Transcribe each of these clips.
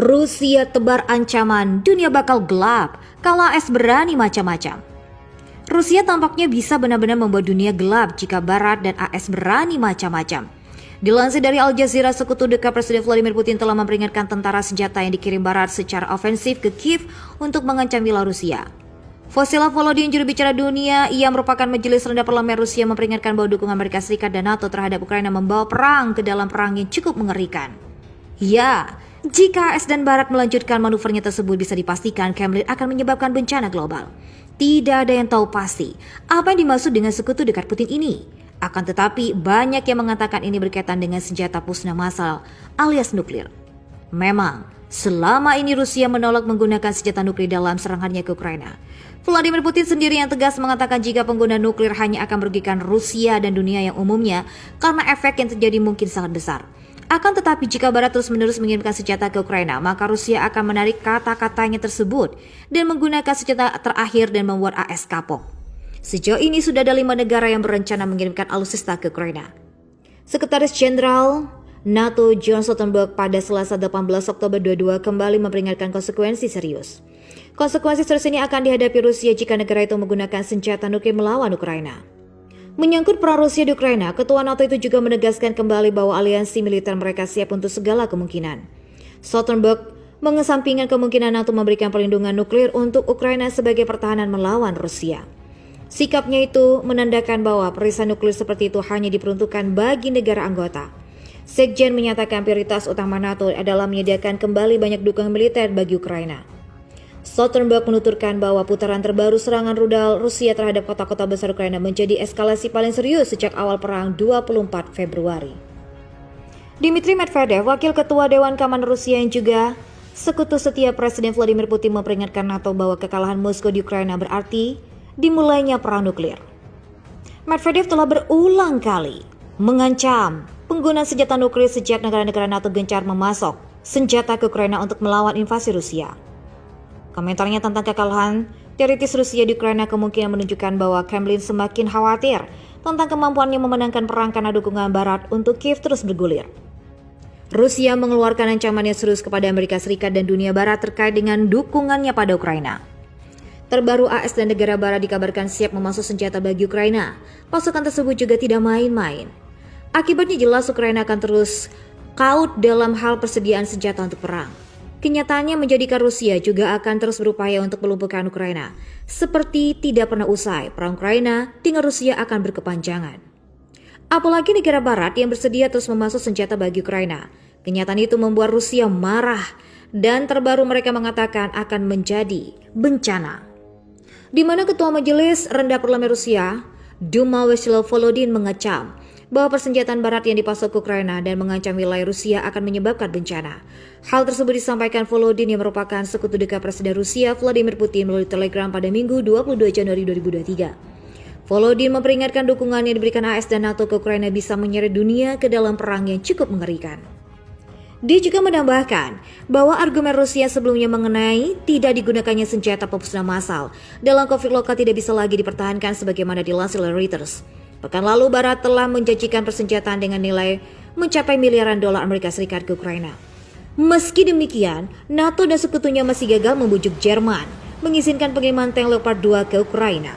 Rusia tebar ancaman, dunia bakal gelap kalau AS berani macam-macam. Rusia tampaknya bisa benar-benar membuat dunia gelap jika Barat dan AS berani macam-macam. Dilansir dari Al Jazeera, sekutu dekat Presiden Vladimir Putin telah memperingatkan tentara senjata yang dikirim Barat secara ofensif ke Kiev untuk mengancam wilayah Rusia. Vasyl Volodin, juru bicara dunia, ia merupakan majelis rendah parlemen Rusia, memperingatkan bahwa dukungan Amerika Serikat dan NATO terhadap Ukraina membawa perang ke dalam perang yang cukup mengerikan. Ya, jika AS dan Barat melanjutkan manuvernya tersebut, bisa dipastikan Kremlin akan menyebabkan bencana global. Tidak ada yang tahu pasti apa yang dimaksud dengan sekutu dekat Putin ini. Akan tetapi, banyak yang mengatakan ini berkaitan dengan senjata musnah massal alias nuklir. Memang, selama ini Rusia menolak menggunakan senjata nuklir dalam serangannya ke Ukraina. Vladimir Putin sendiri yang tegas mengatakan jika penggunaan nuklir hanya akan merugikan Rusia dan dunia yang umumnya karena efek yang terjadi mungkin sangat besar. Akan tetapi jika Barat terus-menerus mengirimkan senjata ke Ukraina, maka Rusia akan menarik kata-katanya tersebut dan menggunakan senjata terakhir dan membuat AS kapok. Sejauh ini sudah ada 5 negara yang berencana mengirimkan alutsista ke Ukraina. Sekretaris Jenderal NATO Jens Stoltenberg pada Selasa 18 Oktober 2022 kembali memperingatkan konsekuensi serius. Konsekuensi serius ini akan dihadapi Rusia jika negara itu menggunakan senjata nuklir melawan Ukraina. Menyangkut perang Rusia di Ukraina, Ketua NATO itu juga menegaskan kembali bahwa aliansi militer mereka siap untuk segala kemungkinan. Stoltenberg mengesampingkan kemungkinan NATO memberikan perlindungan nuklir untuk Ukraina sebagai pertahanan melawan Rusia. Sikapnya itu menandakan bahwa periksaan nuklir seperti itu hanya diperuntukkan bagi negara anggota. Sekjen menyatakan prioritas utama NATO adalah menyediakan kembali banyak dukungan militer bagi Ukraina. Stoltenberg menuturkan bahwa putaran terbaru serangan rudal Rusia terhadap kota-kota besar Ukraina menjadi eskalasi paling serius sejak awal perang 24 Februari. Dmitry Medvedev, wakil ketua Dewan Keamanan Rusia yang juga sekutu setia Presiden Vladimir Putin, memperingatkan NATO bahwa kekalahan Moskow di Ukraina berarti dimulainya perang nuklir. Medvedev telah berulang kali mengancam penggunaan senjata nuklir sejak negara-negara NATO gencar memasok senjata ke Ukraina untuk melawan invasi Rusia. Komentarnya tentang kekalahan teoritis Rusia di Ukraina kemungkinan menunjukkan bahwa Kremlin semakin khawatir tentang kemampuannya memenangkan perang karena dukungan Barat untuk Kiev terus bergulir. Rusia mengeluarkan ancaman yang serius kepada Amerika Serikat dan dunia Barat terkait dengan dukungannya pada Ukraina. Terbaru, AS dan negara Barat dikabarkan siap memasuk senjata bagi Ukraina. Pasukan tersebut juga tidak main-main. Akibatnya jelas Ukraina akan terus kaut dalam hal persediaan senjata untuk perang. Kenyataannya menjadikan Rusia juga akan terus berupaya untuk melumpuhkan Ukraina. Seperti tidak pernah usai, perang Ukraina dengan Rusia akan berkepanjangan. Apalagi negara Barat yang bersedia terus memasuk senjata bagi Ukraina. Kenyataan itu membuat Rusia marah dan terbaru mereka mengatakan akan menjadi bencana. Di mana Ketua Majelis Rendah Parlemen Rusia, Duma Vasyl Volodin mengecam bahwa persenjataan Barat yang dipasok ke Ukraina dan mengancam wilayah Rusia akan menyebabkan bencana. Hal tersebut disampaikan Volodin yang merupakan sekutu dekat Presiden Rusia Vladimir Putin melalui Telegram pada Minggu 22 Januari 2023. Volodin memperingatkan dukungan yang diberikan AS dan NATO ke Ukraina bisa menyeret dunia ke dalam perang yang cukup mengerikan. Dia juga menambahkan bahwa argumen Rusia sebelumnya mengenai tidak digunakannya senjata pemusnah massal dalam konflik lokal tidak bisa lagi dipertahankan sebagaimana dilansir oleh Reuters. Pekan lalu Barat telah menjanjikan persenjataan dengan nilai mencapai miliaran dolar Amerika Serikat ke Ukraina. Meski demikian, NATO dan sekutunya masih gagal membujuk Jerman mengizinkan pengiriman tank Leopard 2 ke Ukraina.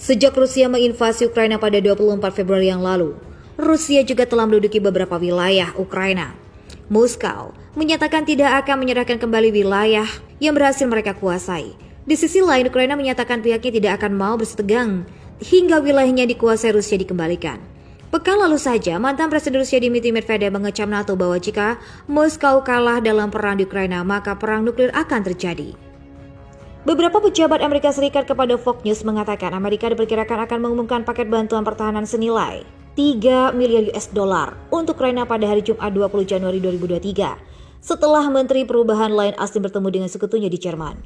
Sejak Rusia menginvasi Ukraina pada 24 Februari yang lalu, Rusia juga telah menduduki beberapa wilayah Ukraina. Moskow menyatakan tidak akan menyerahkan kembali wilayah yang berhasil mereka kuasai. Di sisi lain, Ukraina menyatakan pihaknya tidak akan mau bersetegang hingga wilayahnya dikuasai Rusia dikembalikan. Pekan lalu saja, mantan Presiden Rusia Dmitry Medvedev mengecam NATO bahwa jika Moskow kalah dalam perang di Ukraina, maka perang nuklir akan terjadi. Beberapa pejabat Amerika Serikat kepada Fox News mengatakan Amerika diperkirakan akan mengumumkan paket bantuan pertahanan senilai 3 miliar US dollar untuk Ukraina pada hari Jumat 20 Januari 2023 setelah Menteri Perubahan lain asing bertemu dengan sekutunya di Jerman.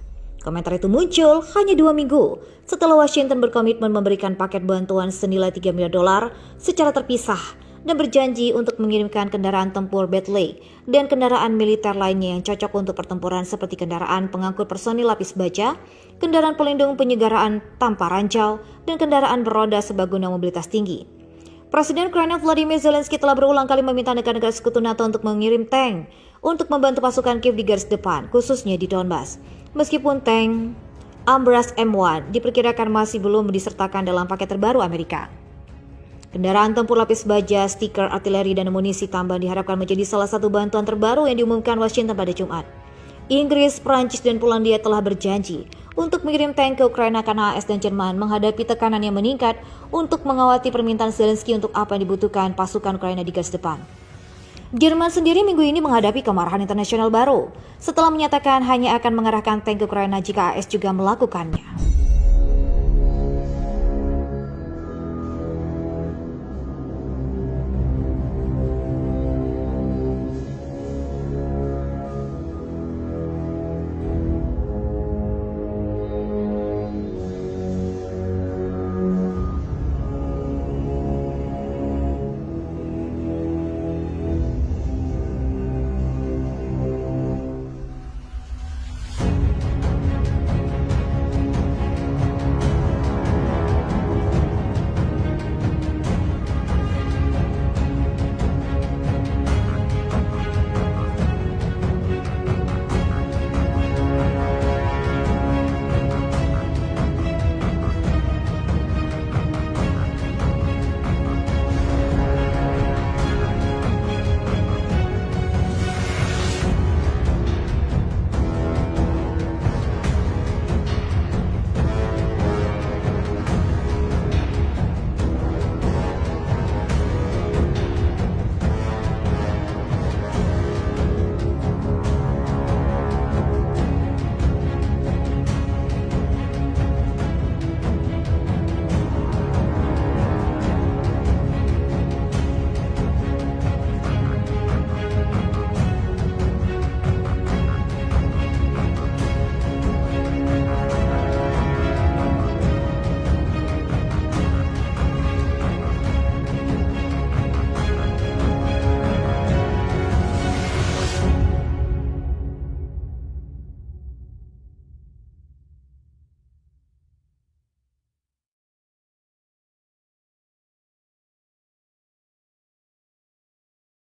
Komentar itu muncul hanya 2 minggu setelah Washington berkomitmen memberikan paket bantuan senilai 3 miliar dolar secara terpisah dan berjanji untuk mengirimkan kendaraan tempur Bradley dan kendaraan militer lainnya yang cocok untuk pertempuran seperti kendaraan pengangkut personil lapis baja, kendaraan pelindung penyegaraan tanpa ranjau, dan kendaraan beroda serbaguna mobilitas tinggi. Presiden Ukraina Volodymyr Zelensky telah berulang kali meminta negara-negara sekutu NATO untuk mengirim tank untuk membantu pasukan Kiev di garis depan, khususnya di Donbas. Meskipun tank Abrams M1 diperkirakan masih belum disertakan dalam paket terbaru Amerika. Kendaraan tempur lapis baja, stiker, artileri, dan amunisi tambahan diharapkan menjadi salah satu bantuan terbaru yang diumumkan Washington pada Jumat. Inggris, Prancis, dan Polandia telah berjanji untuk mengirim tank ke Ukraina karena AS dan Jerman menghadapi tekanan yang meningkat untuk mengawati permintaan Zelensky untuk apa yang dibutuhkan pasukan Ukraina di garis depan. Jerman sendiri minggu ini menghadapi kemarahan internasional baru setelah menyatakan hanya akan mengerahkan tank ke Ukraina jika AS juga melakukannya.